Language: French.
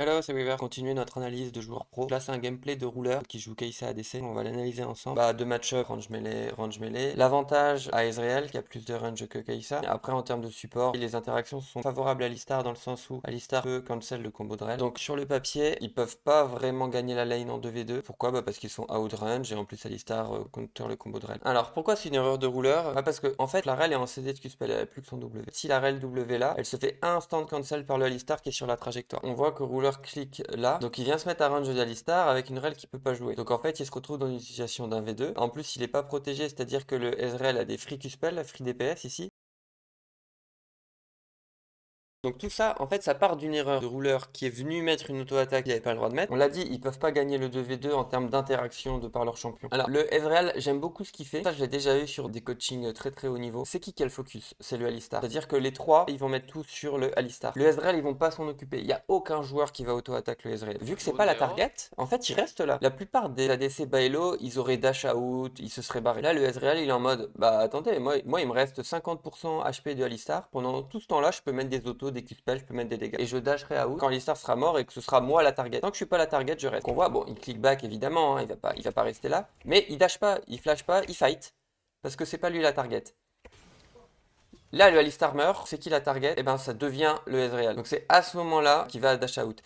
Hello, c'est Weaver. Continuer notre analyse de joueurs pro. Là, c'est un gameplay de rouleur qui joue Kai'Sa ADC. On va l'analyser ensemble. Deux match-up, range melee. L'avantage à Ezreal qui a plus de range que Kai'Sa. Après, en termes de support, les interactions sont favorables à Alistar dans le sens où Alistar peut cancel le combo de Rell. Donc, sur le papier, ils peuvent pas vraiment gagner la lane en 2v2. Pourquoi? Parce qu'ils sont out range et en plus Alistar counter le combo de Rell. Alors, pourquoi c'est une erreur de rouleur? Parce que, en fait, la Rell est en CD de Q-spell, elle a plus que son W. Si la Rell W là, elle se fait instant cancel par le Alistar qui est sur la trajectoire. On voit que rouleur clique là, donc il vient se mettre à range d'Alistar avec une rel qui peut pas jouer. Donc en fait, il se retrouve dans une situation d'un V2. En plus, il est pas protégé, c'est-à-dire que le Ezreal a des free Q-spell, free DPS ici. Donc tout ça, en fait, ça part d'une erreur de rouleur qui est venu mettre une auto-attaque qu'il n'avait pas le droit de mettre. On l'a dit, ils peuvent pas gagner le 2v2 en termes d'interaction de par leur champion. Alors, le Ezreal, j'aime beaucoup ce qu'il fait. Ça, je l'ai déjà eu sur des coachings très très haut niveau. C'est qui a le focus? C'est le Alistar. C'est-à-dire que les trois, ils vont mettre tout sur le Alistar. Le Ezreal, ils vont pas s'en occuper. Il y a aucun joueur qui va auto-attaque le Ezreal. Vu que c'est pas la target, en fait, il reste là. La plupart des ADC Baelo, ils auraient dash out, ils se seraient barrés. Là, le Ezreal, il est en mode, bah attendez, moi il me reste 50% HP de Alistar. Pendant tout ce temps-là, je peux mettre des autos, des Q-spells, je peux mettre des dégâts. Et je dasherai à out quand Alistar sera mort et que ce sera moi la target. Tant que je suis pas la target, je reste. On voit, bon, il click back évidemment, hein, il va pas rester là. Mais il dash pas, il flash pas, il fight. Parce que c'est pas lui la target. Là, le Alistar meurt, c'est qui la target? Et ben ça devient le Ezreal. Donc c'est à ce moment-là qu'il va dash out.